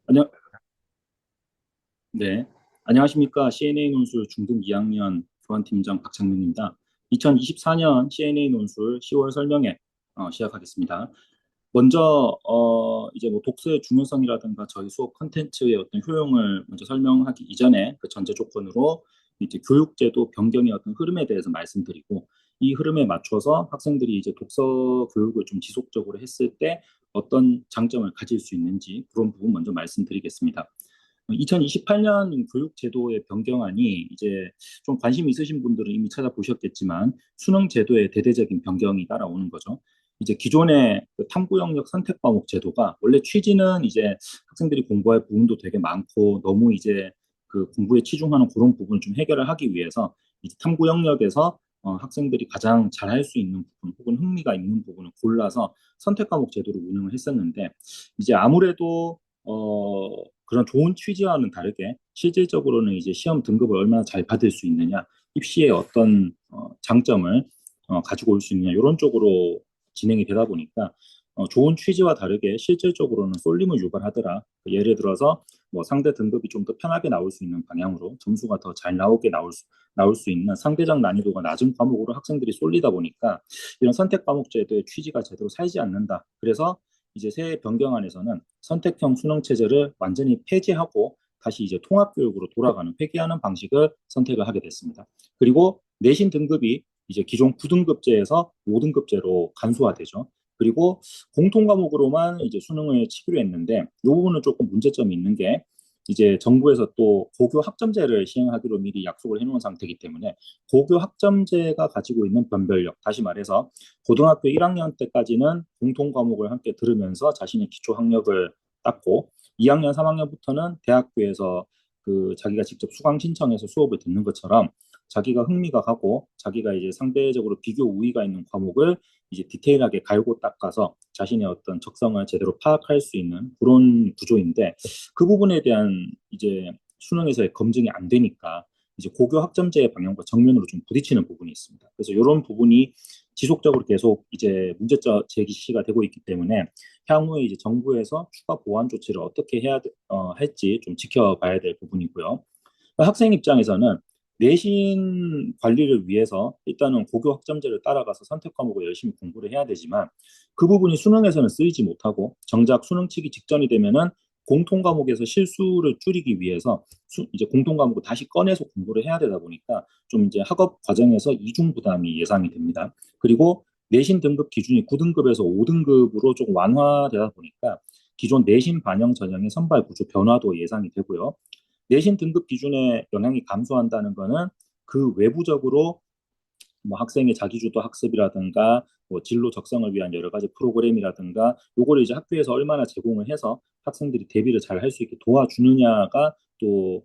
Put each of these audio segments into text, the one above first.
안녕, 네. 안녕하십니까. CNA 논술 중등 2학년 교환팀장 박창민입니다. 2024년 CNA 논술 10월 설명회 시작하겠습니다. 먼저 이제 뭐 독서의 중요성이라든가 저희 수업 컨텐츠의 어떤 효용을 먼저 설명하기 이전에 그 전제 조건으로 이제 교육제도 변경의 어떤 흐름에 대해서 말씀드리고 이 흐름에 맞춰서 학생들이 이제 독서 교육을 좀 지속적으로 했을 때 어떤 장점을 가질 수 있는지 그런 부분 먼저 말씀드리겠습니다. 2028년 교육제도의 변경안이 이제 좀 관심 있으신 분들은 이미 찾아보셨겠지만 수능 제도의 대대적인 변경이 따라오는 거죠. 이제 기존의 그 탐구 영역 선택 과목 제도가 원래 취지는 이제 학생들이 공부할 부분도 되게 많고 너무 이제 그 공부에 치중하는 그런 부분을 좀 해결을 하기 위해서 이제 탐구 영역에서 학생들이 가장 잘할 수 있는 부분 혹은 흥미가 있는 부분을 골라서 선택 과목 제도를 운영을 했었는데 이제 아무래도 그런 좋은 취지와는 다르게 실질적으로는 이제 시험 등급을 얼마나 잘 받을 수 있느냐, 입시의 어떤 장점을 가지고 올 수 있느냐 이런 쪽으로 진행이 되다 보니까 좋은 취지와 다르게 실질적으로는 쏠림을 유발하더라. 예를 들어서 뭐 상대 등급이 좀 더 편하게 나올 수 있는 방향으로 점수가 더 잘 나오게 나올 수 있는 상대적 난이도가 낮은 과목으로 학생들이 쏠리다 보니까 이런 선택 과목 제도의 취지가 제대로 살지 않는다. 그래서 이제 새 변경안에서는 선택형 수능 체제를 완전히 폐지하고 다시 이제 통합교육으로 돌아가는 회귀하는 방식을 선택을 하게 됐습니다. 그리고 내신 등급이 이제 기존 9등급제에서 5등급제로 간소화되죠. 그리고 공통 과목으로만 이제 수능을 치기로 했는데 이 부분은 조금 문제점이 있는 게 이제 정부에서 또 고교 학점제를 시행하기로 미리 약속을 해놓은 상태이기 때문에 고교 학점제가 가지고 있는 변별력, 다시 말해서 고등학교 1학년 때까지는 공통 과목을 함께 들으면서 자신의 기초 학력을 닦고 2학년, 3학년부터는 대학교에서 그 자기가 직접 수강 신청해서 수업을 듣는 것처럼 자기가 흥미가 가고 자기가 이제 상대적으로 비교 우위가 있는 과목을 이제 디테일하게 갈고 닦아서 자신의 어떤 적성을 제대로 파악할 수 있는 그런 구조인데 그 부분에 대한 이제 수능에서의 검증이 안 되니까 이제 고교 학점제의 방향과 정면으로 좀 부딪히는 부분이 있습니다. 그래서 이런 부분이 지속적으로 계속 이제 문제점 제기시가 되고 있기 때문에 향후에 이제 정부에서 추가 보완 조치를 어떻게 할지 좀 지켜봐야 될 부분이고요. 학생 입장에서는 내신 관리를 위해서 일단은 고교 학점제를 따라가서 선택 과목을 열심히 공부를 해야 되지만 그 부분이 수능에서는 쓰이지 못하고 정작 수능 치기 직전이 되면은 공통 과목에서 실수를 줄이기 위해서 이제 공통 과목을 다시 꺼내서 공부를 해야 되다 보니까 좀 이제 학업 과정에서 이중 부담이 예상이 됩니다. 그리고 내신 등급 기준이 9등급에서 5등급으로 조금 완화되다 보니까 기존 내신 반영 전형의 선발 구조 변화도 예상이 되고요. 내신 등급 기준에 영향이 감소한다는 거는 그 외부적으로 뭐 학생의 자기주도 학습이라든가 뭐 진로 적성을 위한 여러 가지 프로그램이라든가 요거를 이제 학교에서 얼마나 제공을 해서 학생들이 대비를 잘 할 수 있게 도와주느냐가 또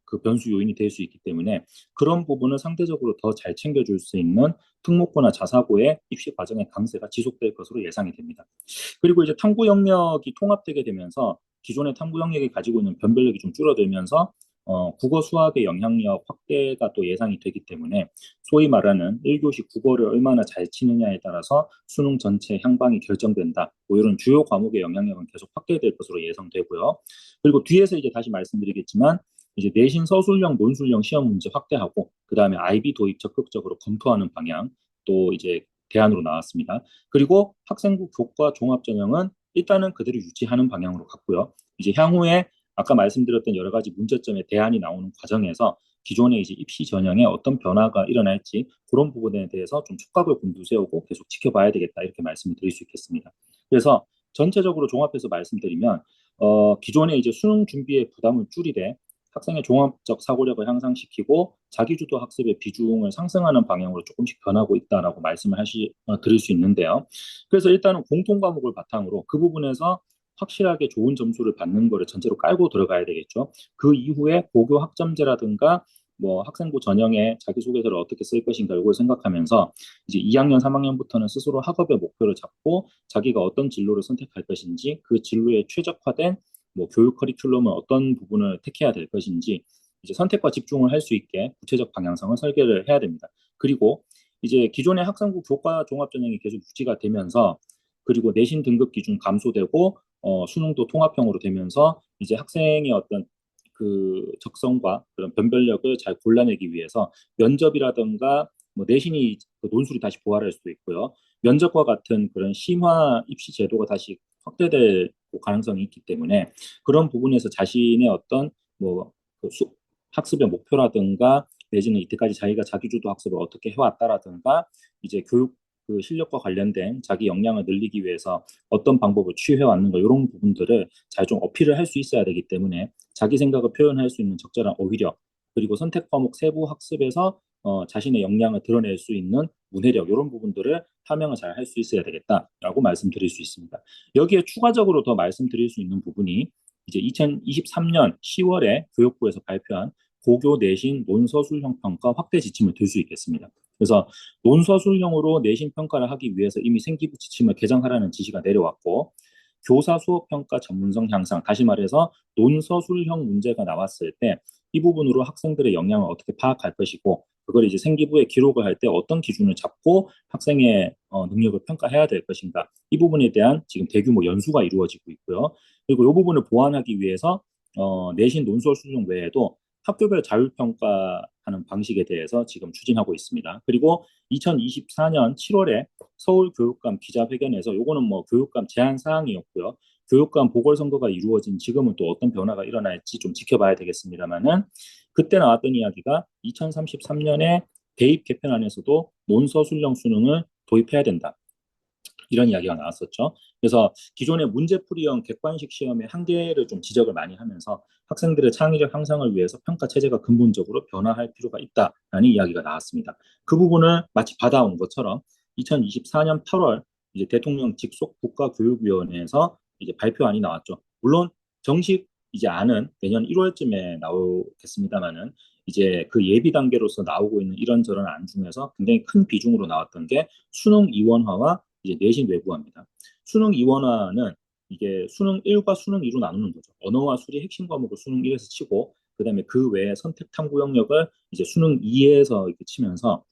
그 변수 요인이 될 수 있기 때문에 그런 부분을 상대적으로 더 잘 챙겨줄 수 있는 특목고나 자사고의 입시 과정의 강세가 지속될 것으로 예상이 됩니다. 그리고 이제 탐구 영역이 통합되게 되면서 기존의 탐구 영역이 가지고 있는 변별력이 좀 줄어들면서 국어 수학의 영향력 확대가 또 예상이 되기 때문에 소위 말하는 1교시 국어를 얼마나 잘 치느냐에 따라서 수능 전체 향방이 결정된다. 뭐 이런 주요 과목의 영향력은 계속 확대될 것으로 예상되고요. 그리고 뒤에서 이제 다시 말씀드리겠지만 이제 내신 서술형, 논술형 시험 문제 확대하고 그다음에 IB 도입 적극적으로 검토하는 방향 또 이제 대안으로 나왔습니다. 그리고 학생부 교과 종합 전형은 일단은 그대로 유지하는 방향으로 갔고요. 이제 향후에 아까 말씀드렸던 여러 가지 문제점에 대안이 나오는 과정에서 기존의 이제 입시 전형에 어떤 변화가 일어날지 그런 부분에 대해서 좀 촉각을 곤두세우고 계속 지켜봐야 되겠다 이렇게 말씀을 드릴 수 있겠습니다. 그래서 전체적으로 종합해서 말씀드리면 기존의 이제 수능 준비의 부담을 줄이되 학생의 종합적 사고력을 향상시키고 자기주도 학습의 비중을 상승하는 방향으로 조금씩 변하고 있다라고 말씀을 드릴 수 있는데요. 그래서 일단은 공통 과목을 바탕으로 그 부분에서 확실하게 좋은 점수를 받는 거를 전제로 깔고 들어가야 되겠죠. 그 이후에 고교 학점제라든가 뭐 학생부 전형에 자기소개서를 어떻게 쓸 것인가 이걸 생각하면서 이제 2학년, 3학년부터는 스스로 학업의 목표를 잡고 자기가 어떤 진로를 선택할 것인지 그 진로에 최적화된 뭐 교육 커리큘럼은 어떤 부분을 택해야 될 것인지 이제 선택과 집중을 할 수 있게 구체적 방향성을 설계를 해야 됩니다. 그리고 이제 기존의 학생부 교과 종합전형이 계속 유지가 되면서 그리고 내신 등급 기준 감소되고 수능도 통합형으로 되면서 이제 학생의 어떤 그 적성과 그런 변별력을 잘 골라내기 위해서 면접이라든가 뭐 내신이 그 논술이 다시 부활할 수도 있고요. 면접과 같은 그런 심화 입시 제도가 다시 확대될 가능성이 있기 때문에 그런 부분에서 자신의 어떤 뭐그 학습의 목표라든가 내지는 이때까지 자기가 자기주도 학습을 어떻게 해왔다라든가 이제 교육 그 실력과 관련된 자기 역량을 늘리기 위해서 어떤 방법을 취해왔는가 이런 부분들을 잘 좀 어필을 할 수 있어야 되기 때문에 자기 생각을 표현할 수 있는 적절한 어휘력 그리고 선택 과목 세부 학습에서 자신의 역량을 드러낼 수 있는 문해력 이런 부분들을 함양을 잘 할 수 있어야 되겠다라고 말씀드릴 수 있습니다. 여기에 추가적으로 더 말씀드릴 수 있는 부분이 이제 2023년 10월에 교육부에서 발표한 고교 내신 논서술형 평가 확대 지침을 들 수 있겠습니다. 그래서 논서술형으로 내신 평가를 하기 위해서 이미 생기부 지침을 개정하라는 지시가 내려왔고 교사 수업 평가 전문성 향상, 다시 말해서 논서술형 문제가 나왔을 때 이 부분으로 학생들의 역량을 어떻게 파악할 것이고 그걸 이제 생기부에 기록을 할 때 어떤 기준을 잡고 학생의 능력을 평가해야 될 것인가 이 부분에 대한 지금 대규모 연수가 이루어지고 있고요. 그리고 이 부분을 보완하기 위해서 내신 논술수능 외에도 학교별 자율평가하는 방식에 대해서 지금 추진하고 있습니다. 그리고 2024년 7월에 서울교육감 기자회견에서 요거는 뭐 교육감 제안 사항이었고요. 교육감 보궐선거가 이루어진 지금은 또 어떤 변화가 일어날지 좀 지켜봐야 되겠습니다만은 그때 나왔던 이야기가 2033년에 대입 개편안에서도 논서술형 수능을 도입해야 된다. 이런 이야기가 나왔었죠. 그래서 기존의 문제풀이형 객관식 시험의 한계를 좀 지적을 많이 하면서 학생들의 창의력 향상을 위해서 평가 체제가 근본적으로 변화할 필요가 있다라는 이야기가 나왔습니다. 그 부분을 마치 받아온 것처럼 2024년 8월 이제 대통령 직속 국가교육위원회에서 이제 발표안이 나왔죠. 물론 정식 이제 안은 내년 1월쯤에 나오겠습니다만은 이제 그 예비 단계로서 나오고 있는 이런저런 안 중에서 굉장히 큰 비중으로 나왔던 게 수능 이원화와 이제 내신 외부화입니다. 수능 이원화는 이게 수능 1과 수능 2로 나누는 거죠. 언어와 술이 핵심 과목을 수능 1에서 치고 그다음에 그 외에 선택 탐구 영역을 이제 수능 2에서 이렇게 치면서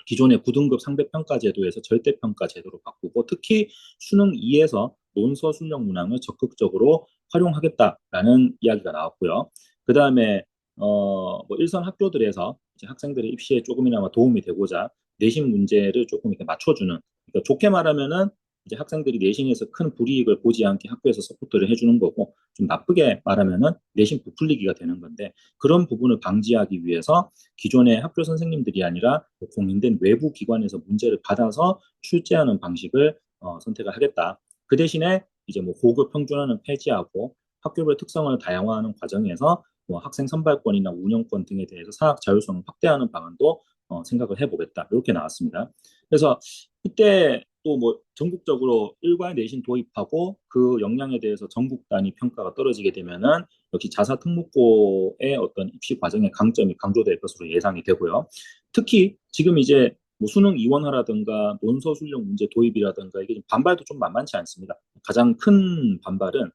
기존의 9등급 상대평가 제도에서 절대평가 제도로 바꾸고 특히 수능 2에서 논서 순영 문항을 적극적으로 활용하겠다라는 이야기가 나왔고요. 그다음에 뭐 일선 학교들에서 이제 학생들의 입시에 조금이나마 도움이 되고자 내신 문제를 조금 이렇게 맞춰주는 그러니까 좋게 말하면은 이제 학생들이 내신에서 큰 불이익을 보지 않게 학교에서 서포트를 해주는 거고 좀 나쁘게 말하면은 내신 부풀리기가 되는 건데 그런 부분을 방지하기 위해서 기존의 학교 선생님들이 아니라 공인된 외부 기관에서 문제를 받아서 출제하는 방식을 선택을 하겠다. 그 대신에 이제 뭐 고급 평준화는 폐지하고 학교별 특성을 다양화하는 과정에서 뭐 학생 선발권이나 운영권 등에 대해서 사학 자율성을 확대하는 방안도 생각을 해보겠다. 이렇게 나왔습니다. 그래서 이때 또 뭐 전국적으로 일괄 내신 도입하고 그 역량에 대해서 전국 단위 평가가 떨어지게 되면은 역시 자사 특목고의 어떤 입시 과정의 강점이 강조될 것으로 예상이 되고요. 특히 지금 이제 뭐 수능 이원화라든가 논서 순령 문제 도입이라든가 이게 반발도 좀 만만치 않습니다. 가장 큰 반발은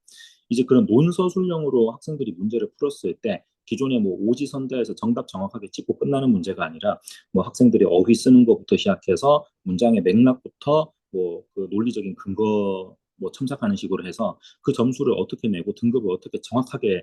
이제 그런 논서 순령으로 학생들이 문제를 풀었을 때 기존의 뭐 오지선다에서 정답 정확하게 찍고 끝나는 문제가 아니라 뭐 학생들이 어휘 쓰는 것부터 시작해서 문장의 맥락부터 뭐 그 논리적인 근거 뭐 첨삭하는 식으로 해서 그 점수를 어떻게 내고 등급을 어떻게 정확하게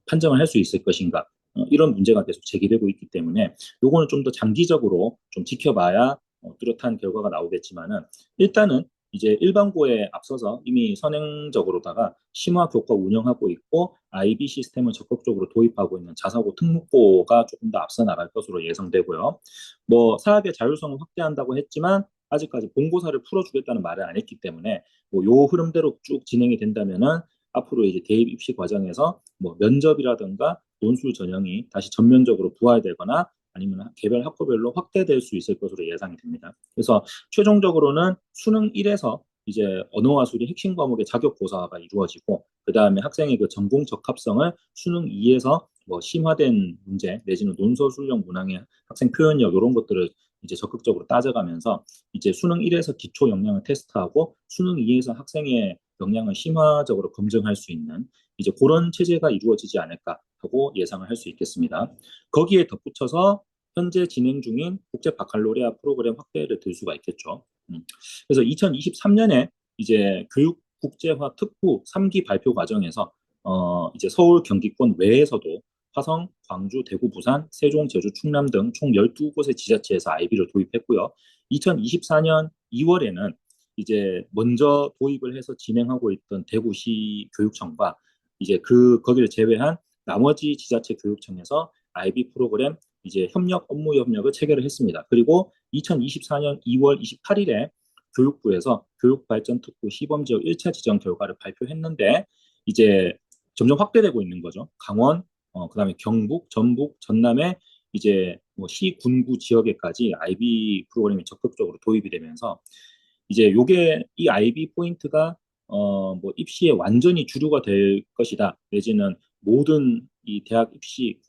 판정을 할 수 있을 것인가 이런 문제가 계속 제기되고 있기 때문에 요거는 좀 더 장기적으로 좀 지켜봐야 뚜렷한 결과가 나오겠지만은 일단은 이제 일반고에 앞서서 이미 선행적으로다가 심화 교과 운영하고 있고 IB 시스템을 적극적으로 도입하고 있는 자사고 특목고가 조금 더 앞서 나갈 것으로 예상되고요. 뭐 사학의 자율성을 확대한다고 했지만 아직까지 본고사를 풀어주겠다는 말을 안 했기 때문에 뭐 요 흐름대로 쭉 진행이 된다면은 앞으로 이제 대입 입시 과정에서 뭐 면접이라든가 논술 전형이 다시 전면적으로 부활되거나 아니면 개별 학과별로 확대될 수 있을 것으로 예상이 됩니다. 그래서 최종적으로는 수능 1에서 이제 언어와 술이 핵심 과목의 자격 고사가 이루어지고 그 다음에 학생의 그 전공 적합성을 수능 2에서 뭐 심화된 문제 내지는 논서 순령 문항의 학생 표현력 이런 것들을 이제 적극적으로 따져가면서 이제 수능 1에서 기초 역량을 테스트하고 수능 2에서 학생의 역량을 심화적으로 검증할 수 있는 이제 그런 체제가 이루어지지 않을까 하고 예상을 할 수 있겠습니다. 거기에 덧붙여서 현재 진행 중인 국제 바칼로레아 프로그램 확대를 들 수가 있겠죠. 그래서 2023년에 이제 교육 국제화 특후 3기 발표 과정에서 이제 서울 경기권 외에서도 화성, 광주, 대구, 부산, 세종, 제주, 충남 등 총 12곳의 지자체에서 아이비를 도입했고요. 2024년 2월에는 이제 먼저 도입을 해서 진행하고 있던 대구시 교육청과 이제 거기를 제외한 나머지 지자체 교육청에서 아이비 프로그램 이제 업무 협력을 체결을 했습니다. 그리고 2024년 2월 28일에 교육부에서 교육발전특구 시범지역 1차 지정 결과를 발표했는데 이제 점점 확대되고 있는 거죠. 강원, 그다음에 경북, 전북, 전남의 이제 뭐 시, 군구 지역에까지 IB 프로그램이 적극적으로 도입이 되면서 이제 요게 이 IB 포인트가 뭐 입시에 완전히 주류가 될 것이다. 내지는 모든 이 대학 입시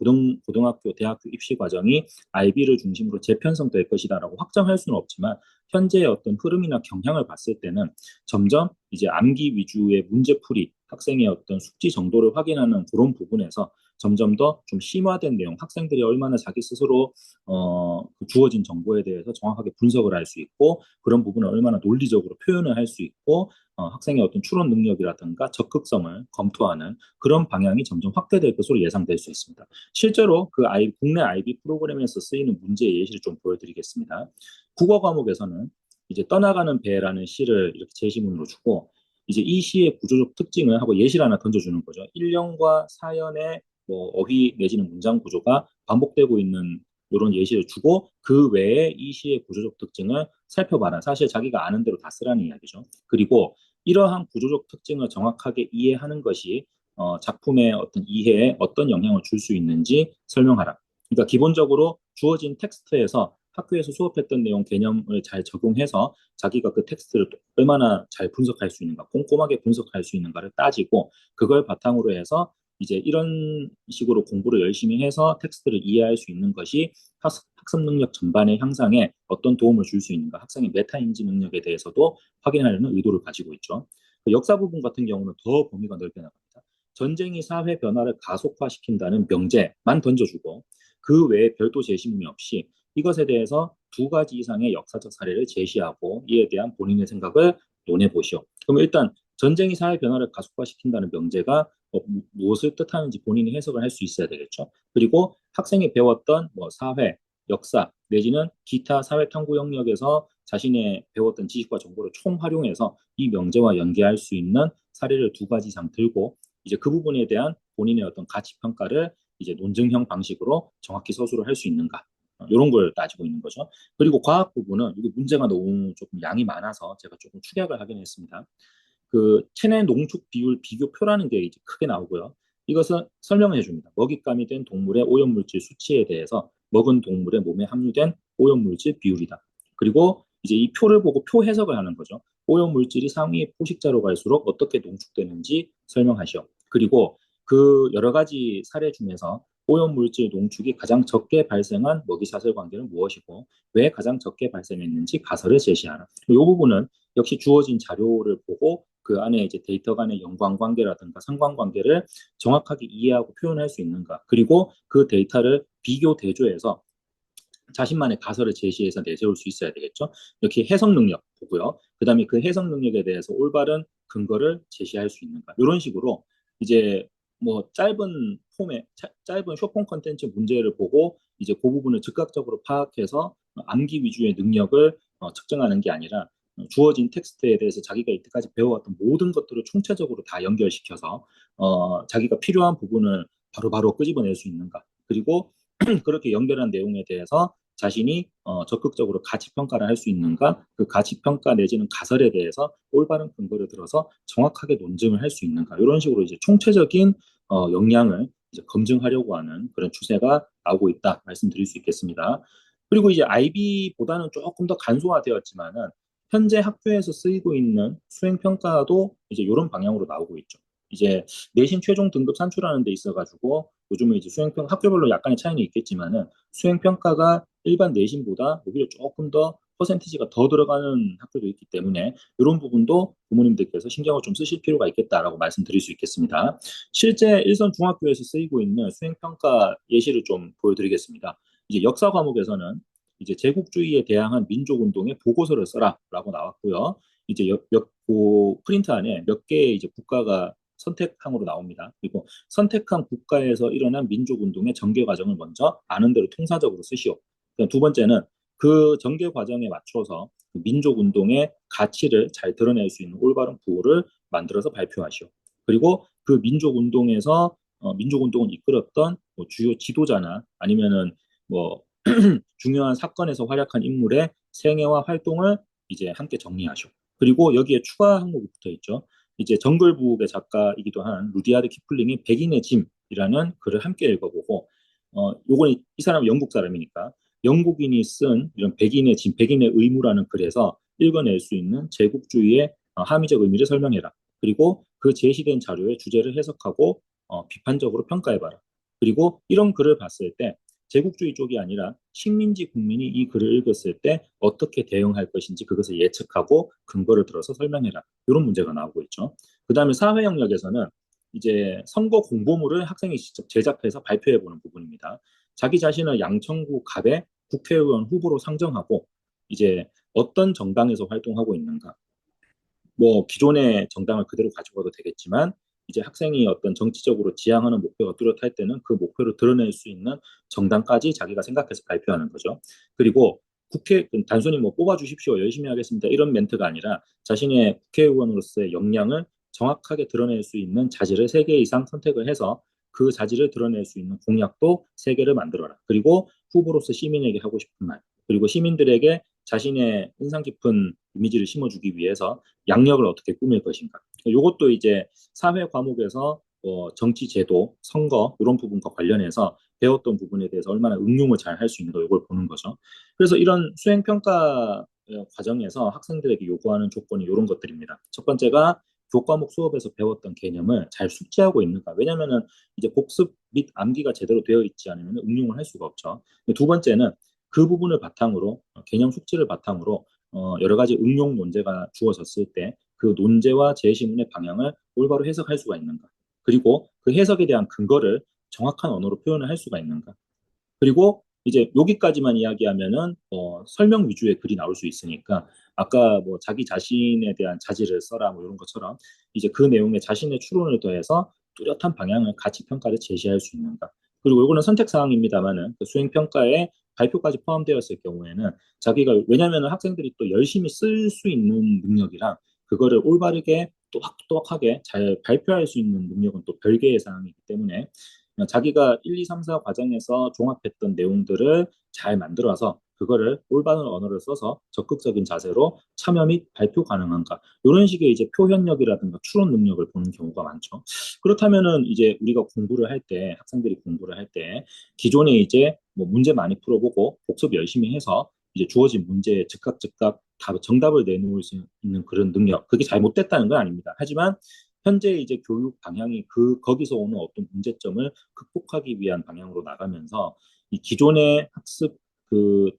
고등학교 대학교 입시 과정이 IB를 중심으로 재편성될 것이다라고 확정할 수는 없지만 현재의 어떤 흐름이나 경향을 봤을 때는 점점 이제 암기 위주의 문제풀이 학생의 어떤 숙지 정도를 확인하는 그런 부분에서 점점 더 좀 심화된 내용, 학생들이 얼마나 자기 스스로 그 주어진 정보에 대해서 정확하게 분석을 할 수 있고 그런 부분을 얼마나 논리적으로 표현을 할 수 있고 학생의 어떤 추론 능력이라든가 적극성을 검토하는 그런 방향이 점점 확대될 것으로 예상될 수 있습니다. 실제로 국내 IB 프로그램에서 쓰이는 문제 예시를 좀 보여드리겠습니다. 국어 과목에서는 이제 떠나가는 배라는 시를 이렇게 제시문으로 주고 이제 이 시의 구조적 특징을 하고 예시를 하나 던져주는 거죠. 1년과 4년의 뭐 어휘 내지는 문장 구조가 반복되고 있는 이런 예시를 주고 그 외에 이 시의 구조적 특징을 살펴봐라. 사실 자기가 아는 대로 다 쓰라는 이야기죠. 그리고 이러한 구조적 특징을 정확하게 이해하는 것이 작품의 어떤 이해에 어떤 영향을 줄 수 있는지 설명하라. 그러니까 기본적으로 주어진 텍스트에서 학교에서 수업했던 내용 개념을 잘 적용해서 자기가 그 텍스트를 얼마나 잘 분석할 수 있는가, 꼼꼼하게 분석할 수 있는가를 따지고 그걸 바탕으로 해서 이제 이런 식으로 공부를 열심히 해서 텍스트를 이해할 수 있는 것이 학습 능력 전반의 향상에 어떤 도움을 줄 수 있는가, 학생의 메타 인지 능력에 대해서도 확인하려는 의도를 가지고 있죠. 그 역사 부분 같은 경우는 더 범위가 넓게 나갑니다. 전쟁이 사회 변화를 가속화시킨다는 명제만 던져주고 그 외에 별도 제시문이 없이 이것에 대해서 두 가지 이상의 역사적 사례를 제시하고 이에 대한 본인의 생각을 논해보시오. 그럼 일단 전쟁이 사회 변화를 가속화시킨다는 명제가 무엇을 뜻하는지 본인이 해석을 할 수 있어야 되겠죠. 그리고 학생이 배웠던 뭐 사회, 역사 내지는 기타 사회 탐구 영역에서 자신의 배웠던 지식과 정보를 총활용해서 이 명제와 연계할 수 있는 사례를 두 가지 이상 들고 이제 그 부분에 대한 본인의 어떤 가치 평가를 이제 논증형 방식으로 정확히 서술을 할 수 있는가 이런 걸 따지고 있는 거죠. 그리고 과학 부분은 이게 문제가 너무 조금 양이 많아서 제가 조금 축약을 하긴 했습니다. 그 체내 농축 비율 비교표라는 게 이제 크게 나오고요. 이것은 설명을 해줍니다. 먹잇감이 된 동물의 오염물질 수치에 대해서 먹은 동물의 몸에 함유된 오염물질 비율이다. 그리고 이제 이 표를 보고 표 해석을 하는 거죠. 오염물질이 상위 포식자로 갈수록 어떻게 농축되는지 설명하시오. 그리고 그 여러 가지 사례 중에서 오염물질 농축이 가장 적게 발생한 먹이사슬 관계는 무엇이고 왜 가장 적게 발생했는지 가설을 제시하라. 이 부분은 역시 주어진 자료를 보고 그 안에 이제 데이터 간의 연관관계라든가 상관관계를 정확하게 이해하고 표현할 수 있는가. 그리고 그 데이터를 비교 대조해서 자신만의 가설을 제시해서 내세울 수 있어야 되겠죠. 이렇게 해석 능력 보고요. 그다음에 그 해석 능력에 대해서 올바른 근거를 제시할 수 있는가. 이런 식으로 이제 뭐 짧은 짧은 쇼폼 컨텐츠 문제를 보고 이제 그 부분을 즉각적으로 파악해서 암기 위주의 능력을 측정하는 게 아니라 주어진 텍스트에 대해서 자기가 이때까지 배워왔던 모든 것들을 총체적으로 다 연결시켜서 자기가 필요한 부분을 바로바로 끄집어낼 수 있는가. 그리고 그렇게 연결한 내용에 대해서 자신이 적극적으로 가치 평가를 할 수 있는가, 그 가치 평가 내지는 가설에 대해서 올바른 근거를 들어서 정확하게 논증을 할 수 있는가, 이런 식으로 이제 총체적인 역량을 이제 검증하려고 하는 그런 추세가 나오고 있다 말씀드릴 수 있겠습니다. 그리고 이제 IB보다는 조금 더 간소화되었지만은 현재 학교에서 쓰이고 있는 수행 평가도 이제 이런 방향으로 나오고 있죠. 이제 내신 최종 등급 산출하는 데 있어가지고 요즘에 이제 수행평 학교별로 약간의 차이는 있겠지만은 수행평가가 일반 내신보다 오히려 조금 더 퍼센티지가 더 들어가는 학교도 있기 때문에 이런 부분도 부모님들께서 신경을 좀 쓰실 필요가 있겠다라고 말씀드릴 수 있겠습니다. 실제 일선 중학교에서 쓰이고 있는 수행평가 예시를 좀 보여드리겠습니다. 이제 역사 과목에서는 이제 제국주의에 대항한 민족운동의 보고서를 써라라고 나왔고요. 이제 프린트 안에 몇 개의 이제 국가가 선택항으로 나옵니다. 그리고 선택한 국가에서 일어난 민족운동의 전개 과정을 먼저 아는 대로 통사적으로 쓰시오. 두 번째는 그 전개 과정에 맞춰서 그 민족운동의 가치를 잘 드러낼 수 있는 올바른 구호를 만들어서 발표하시오. 그리고 그 민족운동에서 민족운동을 이끌었던 뭐 주요 지도자나 아니면은 뭐 중요한 사건에서 활약한 인물의 생애와 활동을 이제 함께 정리하시오. 그리고 여기에 추가 항목이 붙어 있죠. 이제 정글북의 작가이기도 한 루디아드 키플링의 백인의 짐이라는 글을 함께 읽어보고 요건 이 사람은 영국 사람이니까 영국인이 쓴 이런 백인의 짐, 백인의 의무라는 글에서 읽어낼 수 있는 제국주의의 함의적 의미를 설명해라. 그리고 그 제시된 자료의 주제를 해석하고 비판적으로 평가해봐라. 그리고 이런 글을 봤을 때 제국주의 쪽이 아니라 식민지 국민이 이 글을 읽었을 때 어떻게 대응할 것인지 그것을 예측하고 근거를 들어서 설명해라. 이런 문제가 나오고 있죠. 그 다음에 사회 영역에서는 이제 선거 공보물을 학생이 직접 제작해서 발표해보는 부분입니다. 자기 자신을 양천구 갑의 국회의원 후보로 상정하고 이제 어떤 정당에서 활동하고 있는가, 뭐 기존의 정당을 그대로 가지고 가도 되겠지만 이제 학생이 어떤 정치적으로 지향하는 목표가 뚜렷할 때는 그 목표를 드러낼 수 있는 정당까지 자기가 생각해서 발표하는 거죠. 그리고 국회 단순히 뭐 뽑아주십시오 열심히 하겠습니다 이런 멘트가 아니라 자신의 국회의원으로서의 역량을 정확하게 드러낼 수 있는 자질을 3개 이상 선택을 해서 그 자질을 드러낼 수 있는 공약도 3개를 만들어라. 그리고 후보로서 시민에게 하고 싶은 말, 그리고 시민들에게 자신의 인상 깊은 이미지를 심어주기 위해서 양력을 어떻게 꾸밀 것인가. 이것도 이제 사회 과목에서 정치 제도, 선거 이런 부분과 관련해서 배웠던 부분에 대해서 얼마나 응용을 잘 할 수 있는가 이걸 보는 거죠. 그래서 이런 수행 평가 과정에서 학생들에게 요구하는 조건이 이런 것들입니다. 첫 번째가 교과목 수업에서 배웠던 개념을 잘 숙지하고 있는가. 왜냐하면은 이제 복습 및 암기가 제대로 되어 있지 않으면 응용을 할 수가 없죠. 두 번째는 그 부분을 바탕으로 개념 숙지를 바탕으로 여러 가지 응용 논제가 주어졌을 때 그 논제와 제시문의 방향을 올바로 해석할 수가 있는가. 그리고 그 해석에 대한 근거를 정확한 언어로 표현을 할 수가 있는가. 그리고 이제 여기까지만 이야기하면은 설명 위주의 글이 나올 수 있으니까 아까 뭐 자기 자신에 대한 자질을 써라 뭐 이런 것처럼 이제 그 내용에 자신의 추론을 더해서 뚜렷한 방향을 가치 평가를 제시할 수 있는가. 그리고 이거는 선택 사항입니다만은 그 수행 평가에 발표까지 포함되었을 경우에는 자기가 왜냐하면 학생들이 또 열심히 쓸 수 있는 능력이랑 그거를 올바르게 또박또박하게 잘 발표할 수 있는 능력은 또 별개의 사항이기 때문에 자기가 1, 2, 3, 4 과정에서 종합했던 내용들을 잘 만들어서 그거를 올바른 언어를 써서 적극적인 자세로 참여 및 발표 가능한가 이런 식의 이제 표현력이라든가 추론 능력을 보는 경우가 많죠. 그렇다면은 이제 우리가 공부를 할 때 학생들이 공부를 할 때 기존에 이제 뭐 문제 많이 풀어보고 복습 열심히 해서 이제 주어진 문제에 즉각 답 정답을 내놓을 수 있는 그런 능력 그게 잘못됐다는 건 아닙니다. 하지만 현재 이제 교육 방향이 거기서 오는 어떤 문제점을 극복하기 위한 방향으로 나가면서 이 기존의 학습 그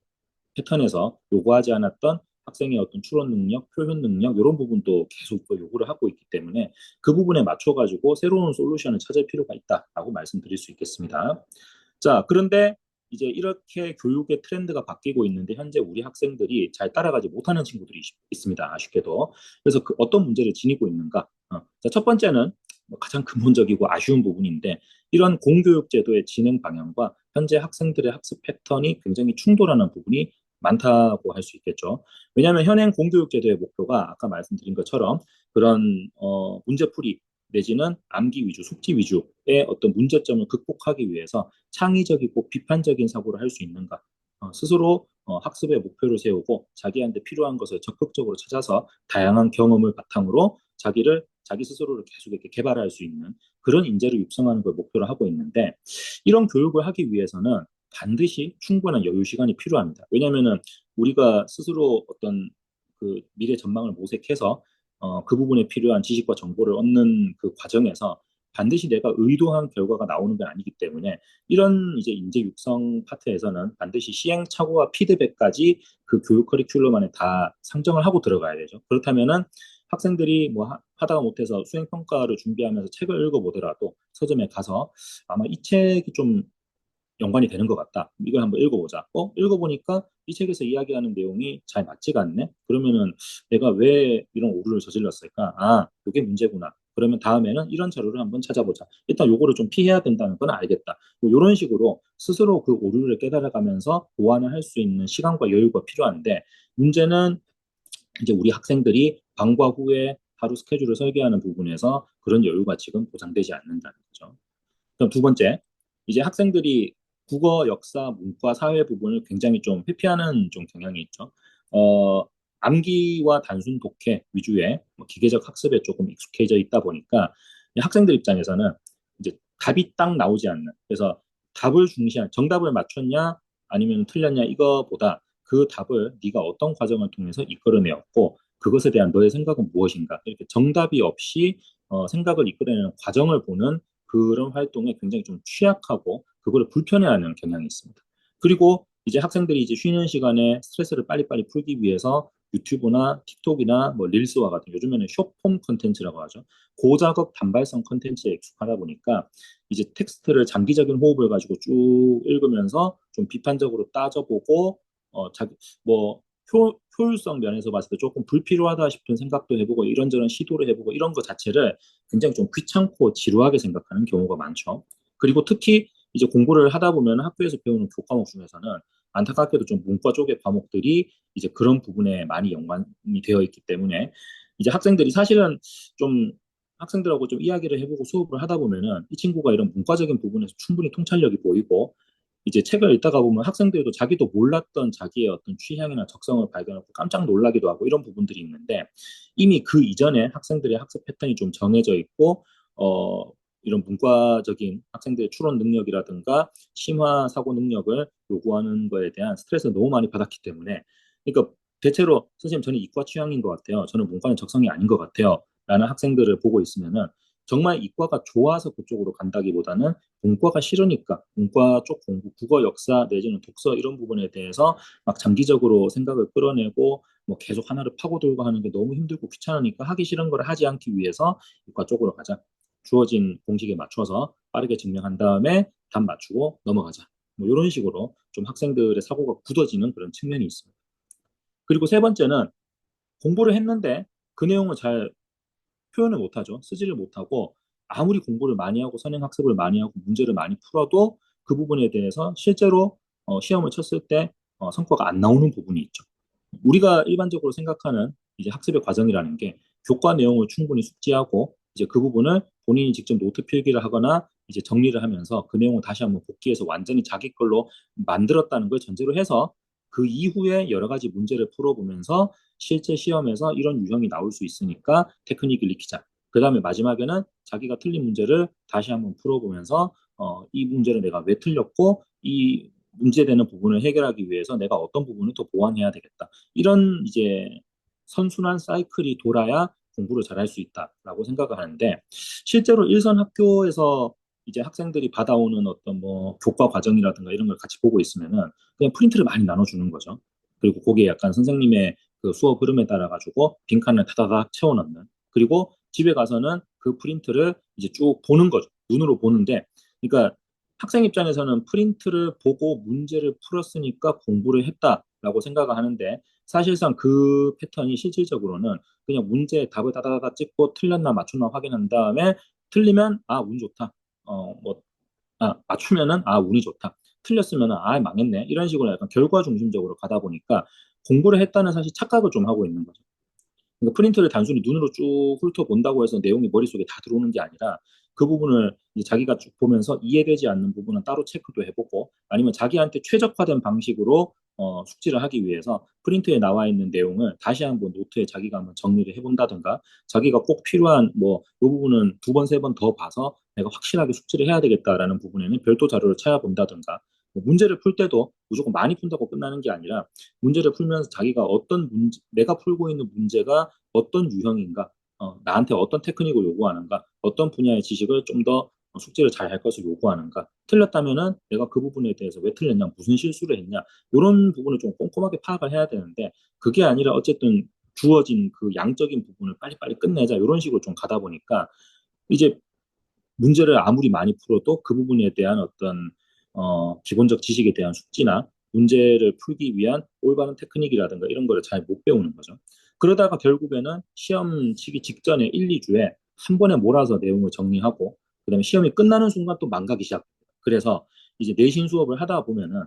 패턴에서 요구하지 않았던 학생의 어떤 추론 능력, 표현 능력 이런 부분도 계속 또 요구를 하고 있기 때문에 그 부분에 맞춰가지고 새로운 솔루션을 찾을 필요가 있다라고 말씀드릴 수 있겠습니다. 자, 그런데 이제 이렇게 교육의 트렌드가 바뀌고 있는데 현재 우리 학생들이 잘 따라가지 못하는 친구들이 있습니다. 아쉽게도. 그래서 그 어떤 문제를 지니고 있는가? 자, 첫 번째는 뭐 가장 근본적이고 아쉬운 부분인데 이런 공교육 제도의 진행 방향과 현재 학생들의 학습 패턴이 굉장히 충돌하는 부분이 많다고 할 수 있겠죠. 왜냐하면 현행 공교육 제도의 목표가 아까 말씀드린 것처럼 그런 문제풀이 내지는 암기 위주, 숙지 위주의 어떤 문제점을 극복하기 위해서 창의적이고 비판적인 사고를 할 수 있는가. 스스로 학습의 목표를 세우고 자기한테 필요한 것을 적극적으로 찾아서 다양한 경험을 바탕으로 자기 스스로를 계속 이렇게 개발할 수 있는 그런 인재를 육성하는 걸 목표로 하고 있는데 이런 교육을 하기 위해서는 반드시 충분한 여유 시간이 필요합니다. 왜냐하면은 우리가 스스로 어떤 그 미래 전망을 모색해서 그 부분에 필요한 지식과 정보를 얻는 그 과정에서 반드시 내가 의도한 결과가 나오는 건 아니기 때문에 이런 이제 인재 육성 파트에서는 반드시 시행착오와 피드백까지 그 교육 커리큘럼 안에 다 상정을 하고 들어가야 되죠. 그렇다면은 학생들이 뭐 하다가 못해서 수행 평가를 준비하면서 책을 읽어보더라도 서점에 가서 아마 이 책이 좀 연관이 되는 것 같다. 이걸 한번 읽어보자. 읽어보니까 이 책에서 이야기하는 내용이 잘 맞지가 않네. 그러면은 내가 왜 이런 오류를 저질렀을까? 아, 이게 문제구나. 그러면 다음에는 이런 자료를 한번 찾아보자. 일단 요거를 좀 피해야 된다는 건 알겠다. 뭐 이런 식으로 스스로 그 오류를 깨달아가면서 보완을 할 수 있는 시간과 여유가 필요한데, 문제는 이제 우리 학생들이 방과 후에 하루 스케줄을 설계하는 부분에서 그런 여유가 지금 보장되지 않는다는 거죠. 그럼 두 번째, 이제 학생들이 국어, 역사, 문과, 사회 부분을 굉장히 좀 회피하는 좀 경향이 있죠. 어, 암기와 단순 독해 위주의 뭐 기계적 학습에 조금 익숙해져 있다 보니까 이 학생들 입장에서는 이제 답이 딱 나오지 않는, 그래서 답을 중시한, 정답을 맞췄냐 아니면 틀렸냐 이거보다 그 답을 네가 어떤 과정을 통해서 이끌어내었고 그것에 대한 너의 생각은 무엇인가, 이렇게 정답이 없이 생각을 이끌어내는 과정을 보는 그런 활동에 굉장히 좀 취약하고 그거를 불편해하는 경향이 있습니다. 그리고 이제 학생들이 이제 쉬는 시간에 스트레스를 빨리빨리 풀기 위해서 유튜브나 틱톡이나 뭐 릴스와 같은, 요즘에는 숏폼 컨텐츠라고 하죠. 고작업 단발성 컨텐츠에 익숙하다 보니까 이제 텍스트를 장기적인 호흡을 가지고 쭉 읽으면서 좀 비판적으로 따져보고 자기 뭐 효율성 면에서 봤을 때 조금 불필요하다 싶은 생각도 해보고 이런저런 시도를 해보고 이런 것 자체를 굉장히 좀 귀찮고 지루하게 생각하는 경우가 많죠. 그리고 특히 이제 공부를 하다 보면 학교에서 배우는 교과목 중에서는 안타깝게도 좀 문과 쪽의 과목들이 이제 그런 부분에 많이 연관이 되어 있기 때문에 이제 학생들이 사실은 좀 학생들하고 좀 이야기를 해보고 수업을 하다 보면은 이 친구가 이런 문과적인 부분에서 충분히 통찰력이 보이고 이제 책을 읽다가 보면 학생들도 자기도 몰랐던 자기의 어떤 취향이나 적성을 발견하고 깜짝 놀라기도 하고 이런 부분들이 있는데 이미 그 이전에 학생들의 학습 패턴이 좀 정해져 있고 이런 문과적인 학생들의 추론 능력이라든가 심화 사고 능력을 요구하는 거에 대한 스트레스를 너무 많이 받았기 때문에 그러니까 대체로 선생님 저는 이과 취향인 것 같아요. 저는 문과는 적성이 아닌 것 같아요. 라는 학생들을 보고 있으면은 정말 이과가 좋아서 그쪽으로 간다기보다는 문과가 싫으니까 문과 쪽 공부, 국어, 역사 내지는 독서 이런 부분에 대해서 막 장기적으로 생각을 끌어내고 뭐 계속 하나를 파고들고 하는 게 너무 힘들고 귀찮으니까 하기 싫은 걸 하지 않기 위해서 이과 쪽으로 가자. 주어진 공식에 맞춰서 빠르게 증명한 다음에 답 맞추고 넘어가자. 뭐 이런 식으로 좀 학생들의 사고가 굳어지는 그런 측면이 있습니다. 그리고 세 번째는 공부를 했는데 그 내용을 잘 표현을 못하죠. 쓰지를 못하고 아무리 공부를 많이 하고 선행학습을 많이 하고 문제를 많이 풀어도 그 부분에 대해서 실제로 시험을 쳤을 때 성과가 안 나오는 부분이 있죠. 우리가 일반적으로 생각하는 이제 학습의 과정이라는 게 교과 내용을 충분히 숙지하고 이제 그 부분을 본인이 직접 노트 필기를 하거나 이제 정리를 하면서 그 내용을 다시 한번 복기해서 완전히 자기 걸로 만들었다는 걸 전제로 해서 그 이후에 여러 가지 문제를 풀어보면서 실제 시험에서 이런 유형이 나올 수 있으니까 테크닉을 익히자. 그 다음에 마지막에는 자기가 틀린 문제를 다시 한번 풀어보면서 이 문제를 내가 왜 틀렸고 이 문제되는 부분을 해결하기 위해서 내가 어떤 부분을 더 보완해야 되겠다. 이런 이제 선순환 사이클이 돌아야 공부를 잘할 수 있다라고 생각을 하는데 실제로 일선 학교에서 이제 학생들이 받아오는 어떤 뭐 교과 과정이라든가 이런 걸 같이 보고 있으면은 그냥 프린트를 많이 나눠주는 거죠. 그리고 거기에 약간 선생님의 그 수업 흐름에 따라 가지고 빈칸을 타다닥 채워넣는. 그리고 집에 가서는 그 프린트를 이제 쭉 보는 거죠. 눈으로 보는데, 그러니까 학생 입장에서는 프린트를 보고 문제를 풀었으니까 공부를 했다라고 생각을 하는데 사실상 그 패턴이 실질적으로는 그냥 문제 답을 따다다다 찍고 틀렸나 맞췄나 확인한 다음에 틀리면 아, 운 좋다. 뭐 맞추면은 아, 운이 좋다. 틀렸으면은 아, 망했네. 이런 식으로 약간 결과 중심적으로 가다 보니까 공부를 했다는 사실 착각을 좀 하고 있는 거죠. 그러니까 프린트를 단순히 눈으로 쭉 훑어본다고 해서 내용이 머릿속에 다 들어오는 게 아니라 그 부분을 이제 자기가 쭉 보면서 이해되지 않는 부분은 따로 체크도 해보고 아니면 자기한테 최적화된 방식으로 숙지를 하기 위해서 프린트에 나와 있는 내용을 다시 한번 노트에 자기가 한번 정리를 해본다든가 자기가 꼭 필요한 뭐 이 부분은 두 번, 세 번 더 봐서 내가 확실하게 숙지를 해야 되겠다라는 부분에는 별도 자료를 찾아본다든가 뭐 문제를 풀 때도 무조건 많이 푼다고 끝나는 게 아니라 문제를 풀면서 자기가 어떤 문제, 내가 풀고 있는 문제가 어떤 유형인가, 나한테 어떤 테크닉을 요구하는가, 어떤 분야의 지식을 좀 더 숙제를 잘 할 것을 요구하는가, 틀렸다면은 내가 그 부분에 대해서 왜 틀렸냐, 무슨 실수를 했냐, 이런 부분을 좀 꼼꼼하게 파악을 해야 되는데, 그게 아니라 어쨌든 주어진 그 양적인 부분을 빨리빨리 끝내자, 이런 식으로 좀 가다 보니까, 이제 문제를 아무리 많이 풀어도 그 부분에 대한 어떤 기본적 지식에 대한 숙지나 문제를 풀기 위한 올바른 테크닉이라든가 이런 거를 잘 못 배우는 거죠. 그러다가 결국에는 시험 치기 직전에 1, 2주에 한 번에 몰아서 내용을 정리하고 그다음에 시험이 끝나는 순간 또 망가기 시작합니다. 그래서 이제 내신 수업을 하다 보면은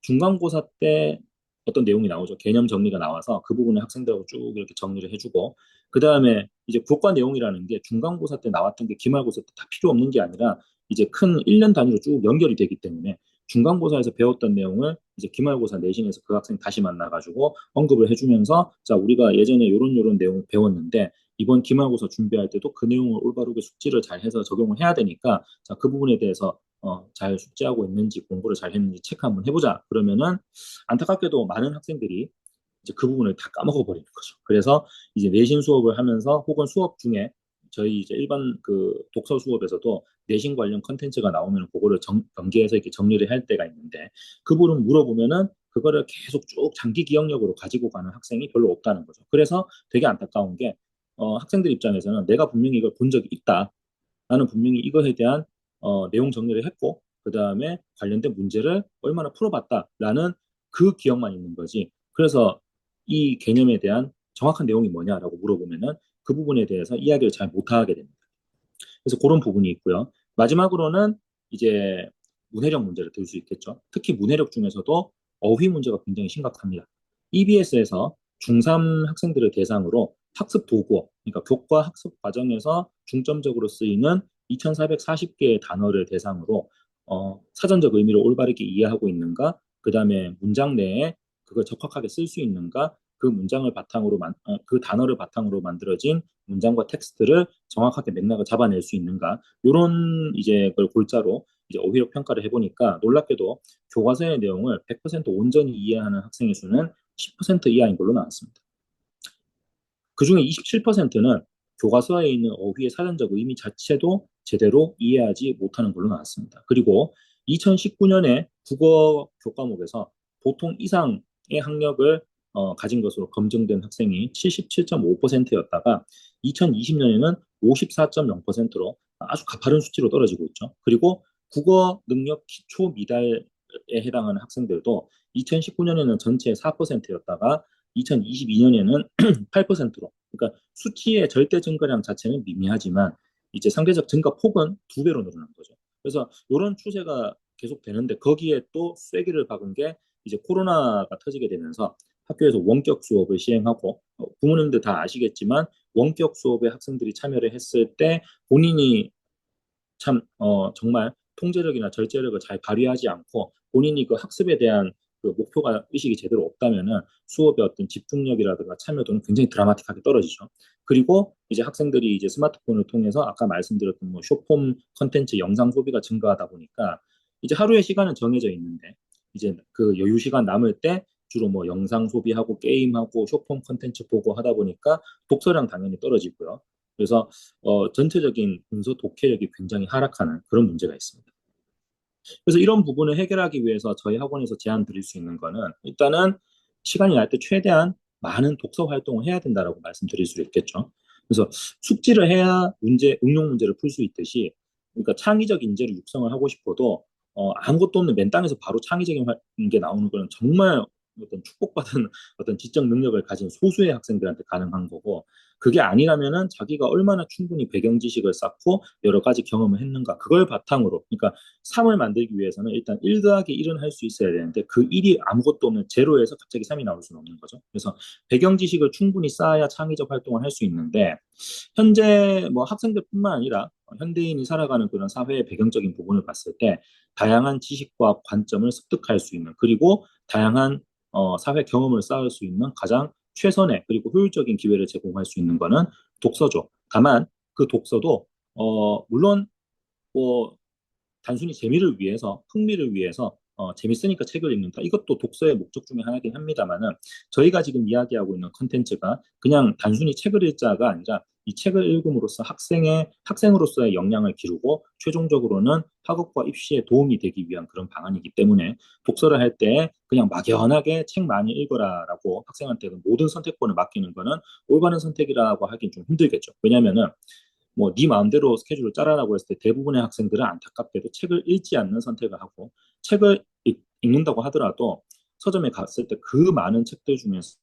중간고사 때 어떤 내용이 나오죠. 개념 정리가 나와서 그 부분을 학생들하고 쭉 이렇게 정리를 해주고 그 다음에 이제 국과 내용이라는 게 중간고사 때 나왔던 게 기말고사 때 다 필요 없는 게 아니라 이제 큰 1년 단위로 쭉 연결이 되기 때문에 중간고사에서 배웠던 내용을 이제 기말고사 내신에서 그 학생 다시 만나가지고 언급을 해주면서 자 우리가 예전에 요런 내용 배웠는데 이번 기말고사 준비할 때도 그 내용을 올바르게 숙지를 잘 해서 적용을 해야 되니까 자 그 부분에 대해서 잘 숙지하고 있는지 공부를 잘 했는지 체크 한번 해보자. 그러면은 안타깝게도 많은 학생들이 이제 그 부분을 다 까먹어 버리는 거죠. 그래서 이제 내신 수업을 하면서 혹은 수업 중에 저희 이제 일반 그 독서 수업에서도 내신 관련 컨텐츠가 나오면 그거를 연계해서 이렇게 정리를 할 때가 있는데 그 부분 물어보면은 그거를 계속 쭉 장기 기억력으로 가지고 가는 학생이 별로 없다는 거죠. 그래서 되게 안타까운 게 학생들 입장에서는 내가 분명히 이걸 본 적이 있다. 나는 분명히 이거에 대한 내용 정리를 했고 그 다음에 관련된 문제를 얼마나 풀어봤다라는 그 기억만 있는 거지. 그래서 이 개념에 대한 정확한 내용이 뭐냐라고 물어보면은 그 부분에 대해서 이야기를 잘 못하게 됩니다. 그래서 그런 부분이 있고요. 마지막으로는 이제 문해력 문제를 들 수 있겠죠. 특히 문해력 중에서도 어휘 문제가 굉장히 심각합니다. EBS에서 중3 학생들을 대상으로 학습 도구, 그러니까 교과 학습 과정에서 중점적으로 쓰이는 2,440개의 단어를 대상으로 사전적 의미를 올바르게 이해하고 있는가, 그 다음에 문장 내에 그걸 적확하게 쓸 수 있는가, 그 문장을 바탕으로 그 단어를 바탕으로 만들어진 문장과 텍스트를 정확하게 맥락을 잡아낼 수 있는가 이런 이제 걸 골자로 이제 어휘력 평가를 해보니까 놀랍게도 교과서의 내용을 100% 온전히 이해하는 학생의 수는 10% 이하인 걸로 나왔습니다. 그중에 27%는 교과서에 있는 어휘의 사전적 의미 자체도 제대로 이해하지 못하는 걸로 나왔습니다. 그리고 2019년에 국어 교과목에서 보통 이상의 학력을 가진 것으로 검증된 학생이 77.5%였다가 2020년에는 54.0%로 아주 가파른 수치로 떨어지고 있죠. 그리고 국어 능력 기초 미달에 해당하는 학생들도 2019년에는 전체 4%였다가 2022년에는 8%로. 그러니까 수치의 절대 증가량 자체는 미미하지만 이제 상대적 증가 폭은 두 배로 늘어난 거죠. 그래서 이런 추세가 계속 되는데 거기에 또 쐐기를 박은 게 이제 코로나가 터지게 되면서 학교에서 원격 수업을 시행하고 부모님들 다 아시겠지만 원격 수업에 학생들이 참여를 했을 때 본인이 참 정말 통제력이나 절제력을 잘 발휘하지 않고 본인이 그 학습에 대한 그 목표가 의식이 제대로 없다면은 수업의 어떤 집중력이라든가 참여도는 굉장히 드라마틱하게 떨어지죠. 그리고 이제 학생들이 이제 스마트폰을 통해서 아까 말씀드렸던 뭐 쇼폼 컨텐츠 영상 소비가 증가하다 보니까 이제 하루의 시간은 정해져 있는데 이제 그 여유 시간 남을 때 주로 뭐 영상 소비하고 게임하고 쇼폼 컨텐츠 보고 하다 보니까 독서량 당연히 떨어지고요. 그래서 전체적인 문서 독해력이 굉장히 하락하는 그런 문제가 있습니다. 그래서 이런 부분을 해결하기 위해서 저희 학원에서 제안 드릴 수 있는 거는 일단은 시간이 날 때 최대한 많은 독서 활동을 해야 된다라고 말씀드릴 수 있겠죠. 그래서 숙지를 해야 응용 문제를 풀 수 있듯이 그러니까 창의적 인재를 육성을 하고 싶어도 아무것도 없는 맨 땅에서 바로 창의적인 게 나오는 거는 정말 어떤 축복받은 어떤 지적 능력을 가진 소수의 학생들한테 가능한 거고 그게 아니라면은 자기가 얼마나 충분히 배경 지식을 쌓고 여러 가지 경험을 했는가 그걸 바탕으로 그러니까 3을 만들기 위해서는 일단 1 더하기 1은 할 수 있어야 되는데 그 1이 아무것도 없는 제로에서 갑자기 3이 나올 수는 없는 거죠. 그래서 배경 지식을 충분히 쌓아야 창의적 활동을 할 수 있는데 현재 뭐 학생들뿐만 아니라 현대인이 살아가는 그런 사회의 배경적인 부분을 봤을 때 다양한 지식과 관점을 습득할 수 있는 그리고 다양한 사회 경험을 쌓을 수 있는 가장 최선의 그리고 효율적인 기회를 제공할 수 있는 거는 독서죠. 다만 그 독서도 물론 뭐 단순히 재미를 위해서, 흥미를 위해서 재밌으니까 책을 읽는다. 이것도 독서의 목적 중에 하나긴 합니다만은 저희가 지금 이야기하고 있는 컨텐츠가 그냥 단순히 책을 읽자가 아니라 이 책을 읽음으로써 학생으로서의 역량을 기르고 최종적으로는 학업과 입시에 도움이 되기 위한 그런 방안이기 때문에 독서를 할 때 그냥 막연하게 책 많이 읽어라라고 학생한테 모든 선택권을 맡기는 거는 올바른 선택이라고 하긴 좀 힘들겠죠. 왜냐면은 뭐 네 마음대로 스케줄을 짜라라고 했을 때 대부분의 학생들은 안타깝게도 책을 읽지 않는 선택을 하고 책을 읽는다고 하더라도 서점에 갔을 때 그 많은 책들 중에서